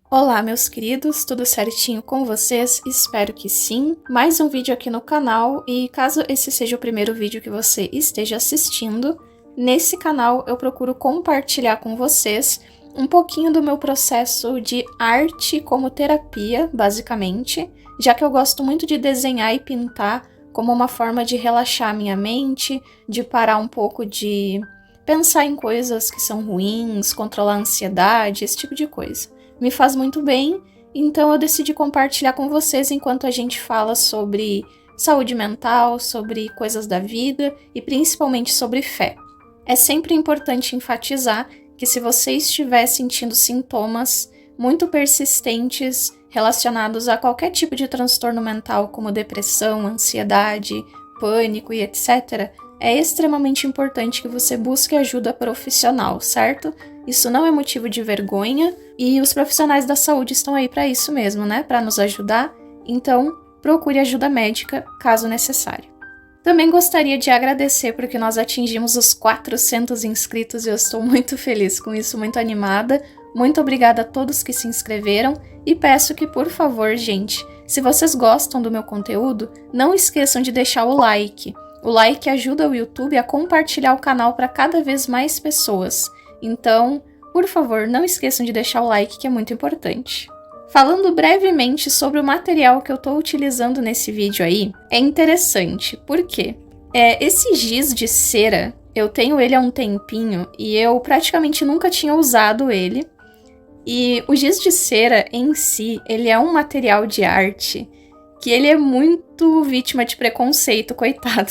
Olá, meus queridos, tudo certinho com vocês? Espero que sim. Mais um vídeo aqui no canal e caso esse seja o primeiro vídeo que você esteja assistindo, nesse canal eu procuro compartilhar com vocês um pouquinho do meu processo de arte como terapia, basicamente, já que eu gosto muito de desenhar e pintar como uma forma de relaxar minha mente, de parar um pouco de pensar em coisas que são ruins, controlar a ansiedade, esse tipo de coisa. Me faz muito bem, então eu decidi compartilhar com vocês enquanto a gente fala sobre saúde mental, sobre coisas da vida e principalmente sobre fé. É sempre importante enfatizar que se você estiver sentindo sintomas muito persistentes relacionados a qualquer tipo de transtorno mental, como depressão, ansiedade, pânico e etc., é extremamente importante que você busque ajuda profissional, certo? Isso não é motivo de vergonha e os profissionais da saúde estão aí para isso mesmo, né? Para nos ajudar. Então, procure ajuda médica caso necessário. Também gostaria de agradecer porque nós atingimos os 400 inscritos e eu estou muito feliz com isso, muito animada. Muito obrigada a todos que se inscreveram e peço que, por favor, gente, se vocês gostam do meu conteúdo, não esqueçam de deixar o like. O like ajuda o YouTube a compartilhar o canal para cada vez mais pessoas. Então, por favor, não esqueçam de deixar o like, que é muito importante. Falando brevemente sobre o material que eu estou utilizando nesse vídeo aí, é interessante. Por quê? Esse giz de cera, eu tenho ele há um tempinho e eu praticamente nunca tinha usado ele. E o giz de cera em si, ele é um material de arte que ele é muito vítima de preconceito, coitado.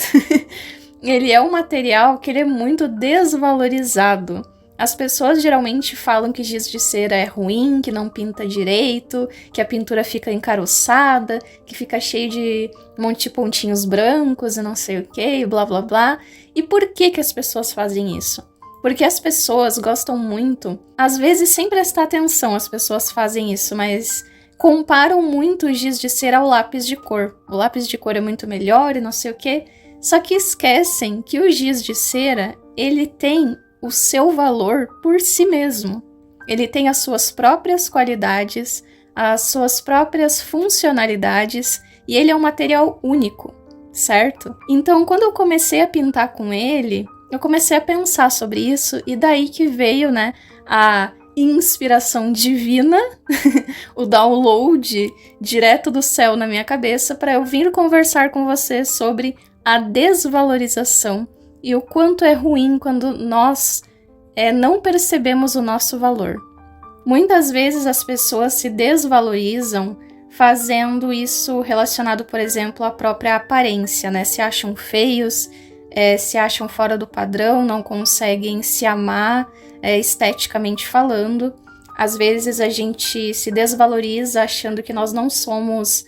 Ele é um material que ele é muito desvalorizado. As pessoas geralmente falam que giz de cera é ruim, que não pinta direito, que a pintura fica encaroçada, que fica cheio de um monte de pontinhos brancos e não sei o que, blá blá blá. E por que as pessoas fazem isso? Porque as pessoas gostam muito, às vezes sem prestar atenção as pessoas fazem isso, mas comparam muito o giz de cera ao lápis de cor. O lápis de cor é muito melhor e não sei o que, só que esquecem que o giz de cera, ele tem o seu valor por si mesmo. Ele tem as suas próprias qualidades, as suas próprias funcionalidades e ele é um material único, certo? Então, quando eu comecei a pintar com ele, eu comecei a pensar sobre isso e daí que veio, né, a inspiração divina, o download direto do céu na minha cabeça para eu vir conversar com você sobre a desvalorização e o quanto é ruim quando nós não percebemos o nosso valor. Muitas vezes as pessoas se desvalorizam fazendo isso relacionado, por exemplo, à própria aparência, né? Se acham feios, se acham fora do padrão, não conseguem se amar esteticamente falando. Às vezes a gente se desvaloriza achando que nós não somos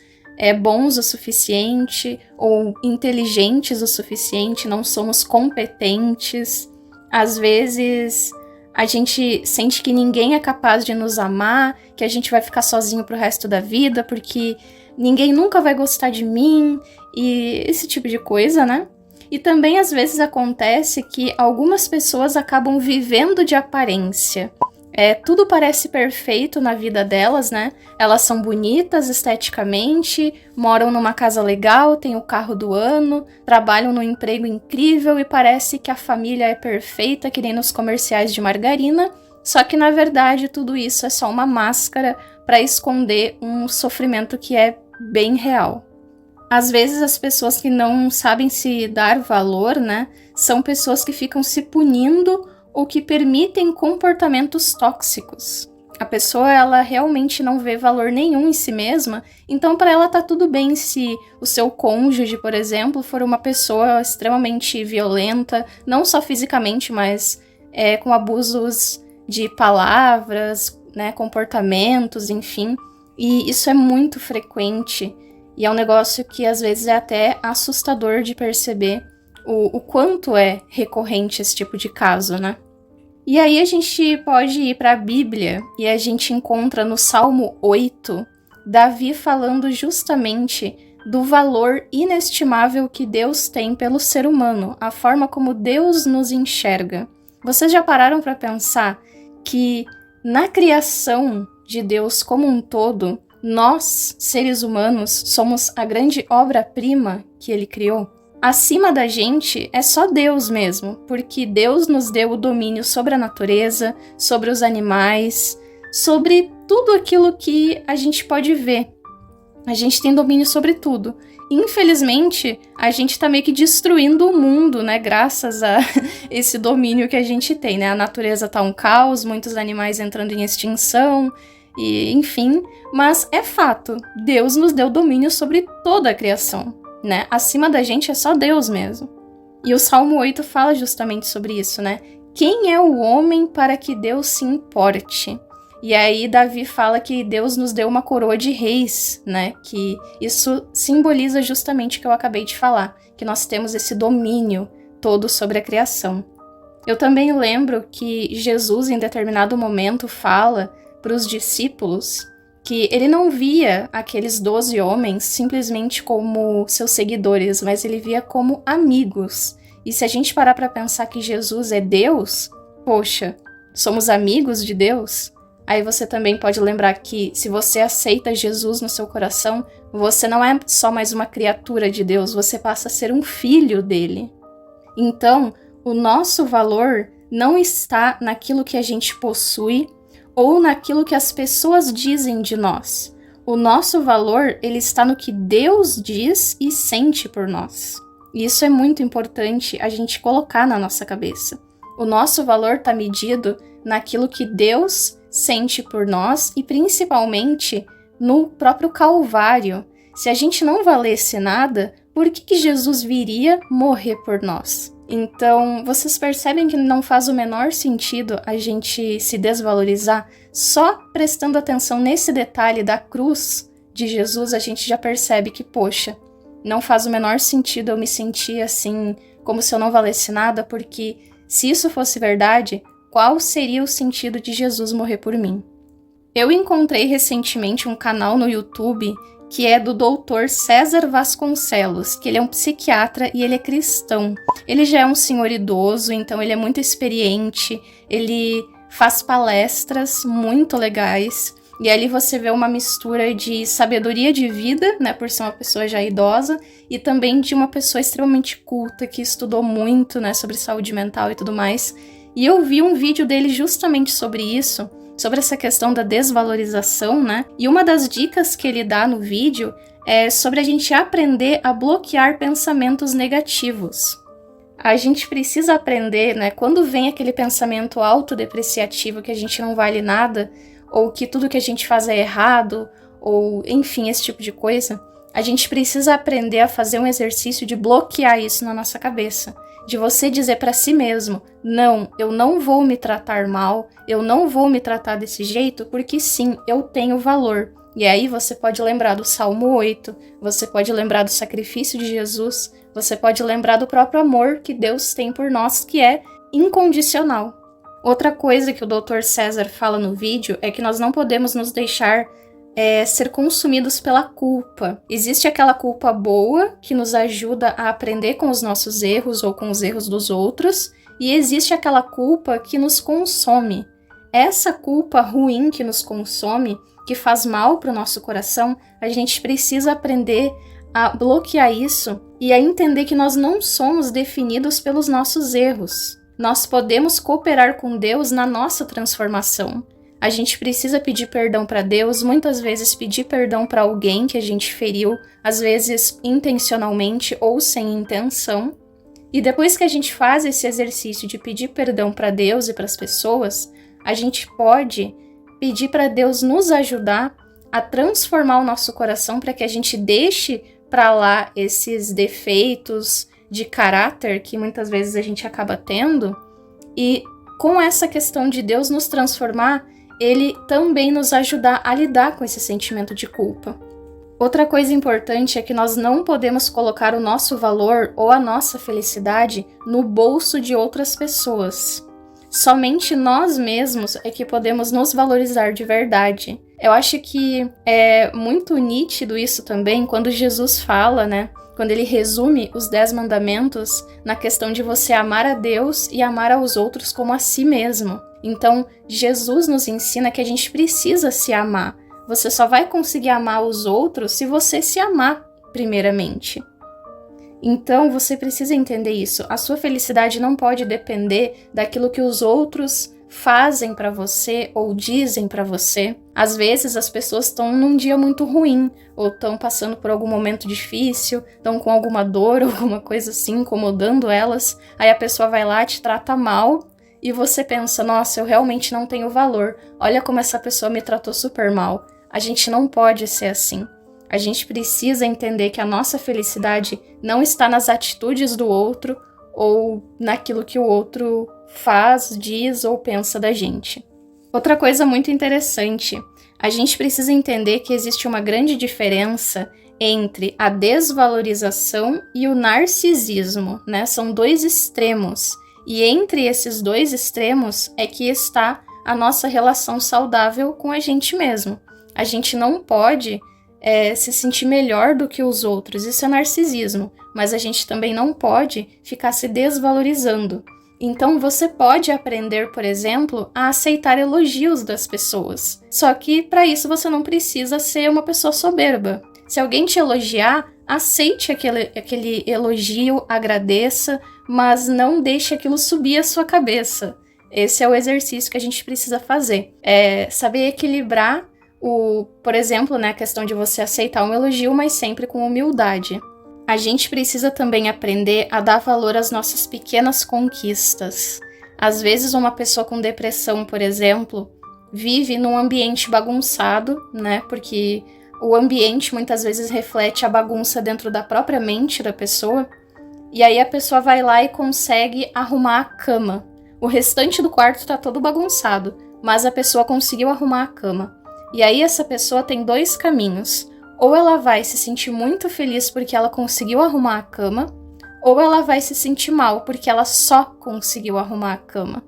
bons o suficiente ou inteligentes o suficiente, não somos competentes. Às vezes a gente sente que ninguém é capaz de nos amar, que a gente vai ficar sozinho pro resto da vida porque ninguém nunca vai gostar de mim e esse tipo de coisa, né? E também às vezes acontece que algumas pessoas acabam vivendo de aparência. Tudo parece perfeito na vida delas, né? Elas são bonitas esteticamente, moram numa casa legal, têm o carro do ano, trabalham num emprego incrível e parece que a família é perfeita, que nem nos comerciais de margarina. Só que na verdade tudo isso é só uma máscara para esconder um sofrimento que é bem real. Às vezes as pessoas que não sabem se dar valor, né, são pessoas que ficam se punindo ou que permitem comportamentos tóxicos. A pessoa, ela realmente não vê valor nenhum em si mesma, então para ela tá tudo bem se o seu cônjuge, por exemplo, for uma pessoa extremamente violenta, não só fisicamente, mas com abusos de palavras, né, comportamentos, enfim. E isso é muito frequente. E é um negócio que às vezes é até assustador de perceber o quanto é recorrente esse tipo de caso, né? E aí a gente pode ir para a Bíblia e a gente encontra no Salmo 8, Davi falando justamente do valor inestimável que Deus tem pelo ser humano, a forma como Deus nos enxerga. Vocês já pararam para pensar que na criação de Deus como um todo, nós, seres humanos, somos a grande obra-prima que ele criou. Acima da gente é só Deus mesmo, porque Deus nos deu o domínio sobre a natureza, sobre os animais, sobre tudo aquilo que a gente pode ver. A gente tem domínio sobre tudo. Infelizmente, a gente tá meio que destruindo o mundo, né? Graças a esse domínio que a gente tem, né? A natureza tá um caos, muitos animais entrando em extinção, e enfim. Mas é fato, Deus nos deu domínio sobre toda a criação, né? Acima da gente é só Deus mesmo. E o Salmo 8 fala justamente sobre isso, né? Quem é o homem para que Deus se importe? E aí Davi fala que Deus nos deu uma coroa de reis, né? Que isso simboliza justamente o que eu acabei de falar, que nós temos esse domínio todo sobre a criação. Eu também lembro que Jesus, em determinado momento, fala para os discípulos que ele não via aqueles 12 homens simplesmente como seus seguidores, mas ele via como amigos. E se a gente parar para pensar que Jesus é Deus, poxa, somos amigos de Deus? Aí você também pode lembrar que se você aceita Jesus no seu coração, você não é só mais uma criatura de Deus, você passa a ser um filho dele. Então, o nosso valor não está naquilo que a gente possui ou naquilo que as pessoas dizem de nós. O nosso valor, ele está no que Deus diz e sente por nós. E isso é muito importante a gente colocar na nossa cabeça. O nosso valor está medido naquilo que Deus sente por nós e principalmente no próprio Calvário. Se a gente não valesse nada, por que Jesus viria morrer por nós? Então, vocês percebem que não faz o menor sentido a gente se desvalorizar? Só prestando atenção nesse detalhe da cruz de Jesus, a gente já percebe que, poxa, não faz o menor sentido eu me sentir assim, como se eu não valesse nada, porque se isso fosse verdade, qual seria o sentido de Jesus morrer por mim? Eu encontrei recentemente um canal no YouTube que é do Dr. César Vasconcelos, que ele é um psiquiatra e ele é cristão. Ele já é um senhor idoso, então ele é muito experiente, ele faz palestras muito legais, e ali você vê uma mistura de sabedoria de vida, né, por ser uma pessoa já idosa, e também de uma pessoa extremamente culta, que estudou muito, né, sobre saúde mental e tudo mais. E eu vi um vídeo dele justamente sobre isso, sobre essa questão da desvalorização, né? E uma das dicas que ele dá no vídeo é sobre a gente aprender a bloquear pensamentos negativos. A gente precisa aprender, né? Quando vem aquele pensamento autodepreciativo que a gente não vale nada, ou que tudo que a gente faz é errado, ou enfim, esse tipo de coisa, a gente precisa aprender a fazer um exercício de bloquear isso na nossa cabeça. De você dizer para si mesmo, não, eu não vou me tratar mal, eu não vou me tratar desse jeito, porque sim, eu tenho valor. E aí você pode lembrar do Salmo 8, você pode lembrar do sacrifício de Jesus, você pode lembrar do próprio amor que Deus tem por nós, que é incondicional. Outra coisa que o Dr. César fala no vídeo é que nós não podemos nos deixar ser consumidos pela culpa. Existe aquela culpa boa que nos ajuda a aprender com os nossos erros ou com os erros dos outros, e existe aquela culpa que nos consome. Essa culpa ruim que nos consome, que faz mal para o nosso coração, a gente precisa aprender a bloquear isso e a entender que nós não somos definidos pelos nossos erros. Nós podemos cooperar com Deus na nossa transformação. A gente precisa pedir perdão para Deus, muitas vezes pedir perdão para alguém que a gente feriu, às vezes intencionalmente ou sem intenção. E depois que a gente faz esse exercício de pedir perdão para Deus e para as pessoas, a gente pode pedir para Deus nos ajudar a transformar o nosso coração para que a gente deixe para lá esses defeitos de caráter que muitas vezes a gente acaba tendo. E com essa questão de Deus nos transformar, ele também nos ajudar a lidar com esse sentimento de culpa. Outra coisa importante é que nós não podemos colocar o nosso valor ou a nossa felicidade no bolso de outras pessoas. Somente nós mesmos é que podemos nos valorizar de verdade. Eu acho que é muito nítido isso também quando Jesus fala, né? Quando ele resume os 10 mandamentos na questão de você amar a Deus e amar aos outros como a si mesmo. Então, Jesus nos ensina que a gente precisa se amar. Você só vai conseguir amar os outros se você se amar primeiramente. Então, você precisa entender isso. A sua felicidade não pode depender daquilo que os outros fazem pra você ou dizem pra você. Às vezes, as pessoas estão num dia muito ruim, ou estão passando por algum momento difícil, estão com alguma dor, alguma coisa assim, incomodando elas. Aí a pessoa vai lá, te trata mal, e você pensa, nossa, eu realmente não tenho valor. Olha como essa pessoa me tratou super mal. A gente não pode ser assim. A gente precisa entender que a nossa felicidade não está nas atitudes do outro ou naquilo que o outro faz, diz ou pensa da gente. Outra coisa muito interessante, a gente precisa entender que existe uma grande diferença entre a desvalorização e o narcisismo, né? São dois extremos. E entre esses dois extremos é que está a nossa relação saudável com a gente mesmo. A gente não pode se sentir melhor do que os outros, isso é narcisismo, mas a gente também não pode ficar se desvalorizando. Então você pode aprender, por exemplo, a aceitar elogios das pessoas. Só que para isso você não precisa ser uma pessoa soberba. Se alguém te elogiar, aceite aquele elogio, agradeça, mas não deixe aquilo subir a sua cabeça. Esse é o exercício que a gente precisa fazer. É saber equilibrar por exemplo, né, a questão de você aceitar um elogio, mas sempre com humildade. A gente precisa também aprender a dar valor às nossas pequenas conquistas. Às vezes, uma pessoa com depressão, por exemplo, vive num ambiente bagunçado, né, porque o ambiente muitas vezes reflete a bagunça dentro da própria mente da pessoa, e aí a pessoa vai lá e consegue arrumar a cama. O restante do quarto tá todo bagunçado, mas a pessoa conseguiu arrumar a cama. E aí essa pessoa tem dois caminhos. Ou ela vai se sentir muito feliz porque ela conseguiu arrumar a cama, ou ela vai se sentir mal porque ela só conseguiu arrumar a cama.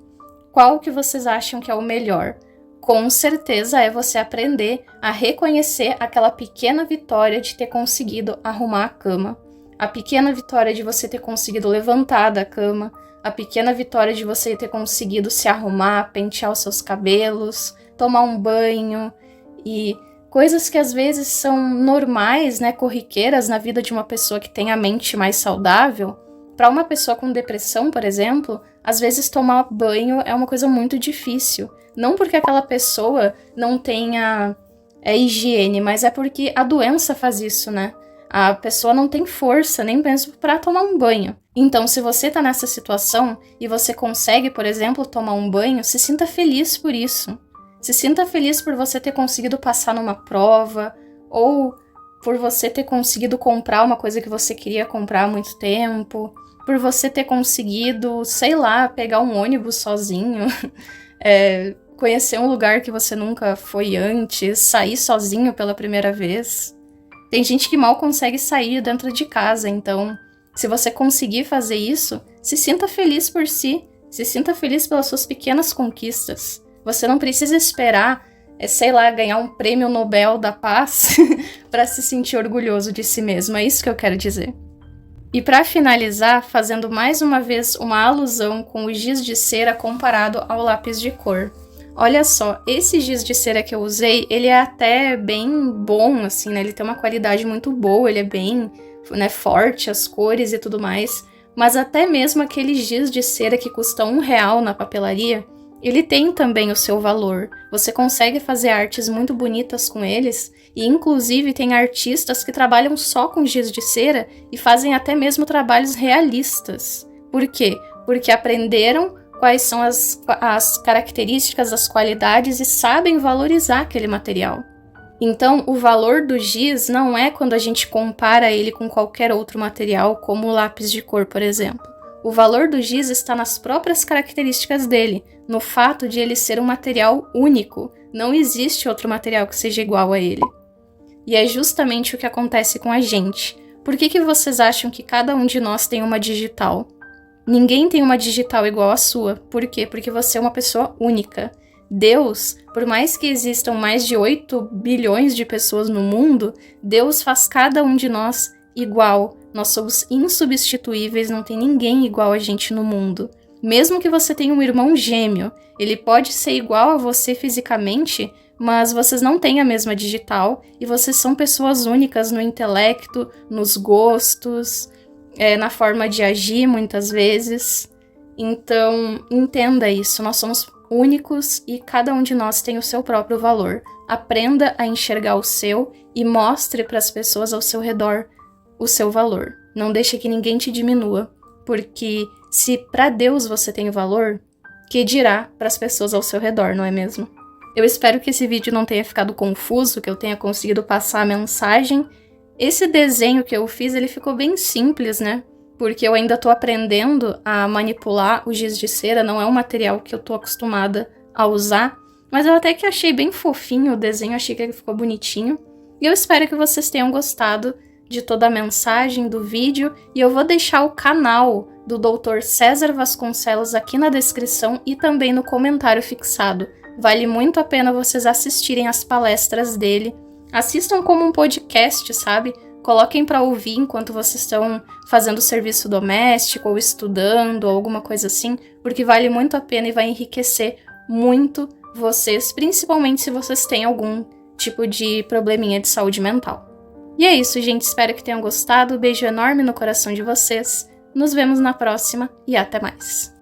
Qual que vocês acham que é o melhor? Com certeza é você aprender a reconhecer aquela pequena vitória de ter conseguido arrumar a cama. A pequena vitória de você ter conseguido levantar da cama. A pequena vitória de você ter conseguido se arrumar, pentear os seus cabelos, tomar um banho. E coisas que às vezes são normais, né, corriqueiras na vida de uma pessoa que tem a mente mais saudável. Para uma pessoa com depressão, por exemplo, às vezes tomar banho é uma coisa muito difícil. Não porque aquela pessoa não tenha higiene, mas é porque a doença faz isso, né? A pessoa não tem força nem mesmo para tomar um banho. Então, se você tá nessa situação e você consegue, por exemplo, tomar um banho, se sinta feliz por isso. Se sinta feliz por você ter conseguido passar numa prova, ou por você ter conseguido comprar uma coisa que você queria comprar há muito tempo, por você ter conseguido, sei lá, pegar um ônibus sozinho, conhecer um lugar que você nunca foi antes, sair sozinho pela primeira vez. Tem gente que mal consegue sair dentro de casa, então, se você conseguir fazer isso, se sinta feliz por si, se sinta feliz pelas suas pequenas conquistas. Você não precisa esperar, sei lá, ganhar um prêmio Nobel da Paz para se sentir orgulhoso de si mesmo. É isso que eu quero dizer. E para finalizar, fazendo mais uma vez uma alusão com o giz de cera comparado ao lápis de cor. Olha só, esse giz de cera que eu usei, ele é até bem bom, assim, né? Ele tem uma qualidade muito boa, ele é bem, né, forte, as cores e tudo mais. Mas até mesmo aquele giz de cera que custa R$1 na papelaria, ele tem também o seu valor. Você consegue fazer artes muito bonitas com eles, e inclusive tem artistas que trabalham só com giz de cera e fazem até mesmo trabalhos realistas. Por quê? Porque aprenderam quais são as características, as qualidades e sabem valorizar aquele material. Então, o valor do giz não é quando a gente compara ele com qualquer outro material, como o lápis de cor, por exemplo. O valor do giz está nas próprias características dele, no fato de ele ser um material único. Não existe outro material que seja igual a ele. E é justamente o que acontece com a gente. Por que vocês acham que cada um de nós tem uma digital? Ninguém tem uma digital igual à sua. Por quê? Porque você é uma pessoa única. Deus, por mais que existam mais de 8 bilhões de pessoas no mundo, Deus faz cada um de nós igual. Nós somos insubstituíveis, não tem ninguém igual a gente no mundo. Mesmo que você tenha um irmão gêmeo, ele pode ser igual a você fisicamente, mas vocês não têm a mesma digital e vocês são pessoas únicas no intelecto, nos gostos, na forma de agir muitas vezes. Então, entenda isso, nós somos únicos e cada um de nós tem o seu próprio valor. Aprenda a enxergar o seu e mostre para as pessoas ao seu redor o seu valor. Não deixe que ninguém te diminua, porque se para Deus você tem o valor, que dirá para as pessoas ao seu redor, não é mesmo? Eu espero que esse vídeo não tenha ficado confuso, que eu tenha conseguido passar a mensagem. Esse desenho que eu fiz, ele ficou bem simples, né? Porque eu ainda tô aprendendo a manipular o giz de cera, não é um material que eu tô acostumada a usar. Mas eu até que achei bem fofinho o desenho, achei que ele ficou bonitinho. E eu espero que vocês tenham gostado de toda a mensagem do vídeo. E eu vou deixar o canal do Dr. César Vasconcelos aqui na descrição e também no comentário fixado. Vale muito a pena vocês assistirem as palestras dele. Assistam como um podcast, sabe? Coloquem para ouvir enquanto vocês estão fazendo serviço doméstico ou estudando ou alguma coisa assim, porque vale muito a pena e vai enriquecer muito vocês, principalmente se vocês têm algum tipo de probleminha de saúde mental. E é isso, gente. Espero que tenham gostado. Beijo enorme no coração de vocês. Nos vemos na próxima e até mais.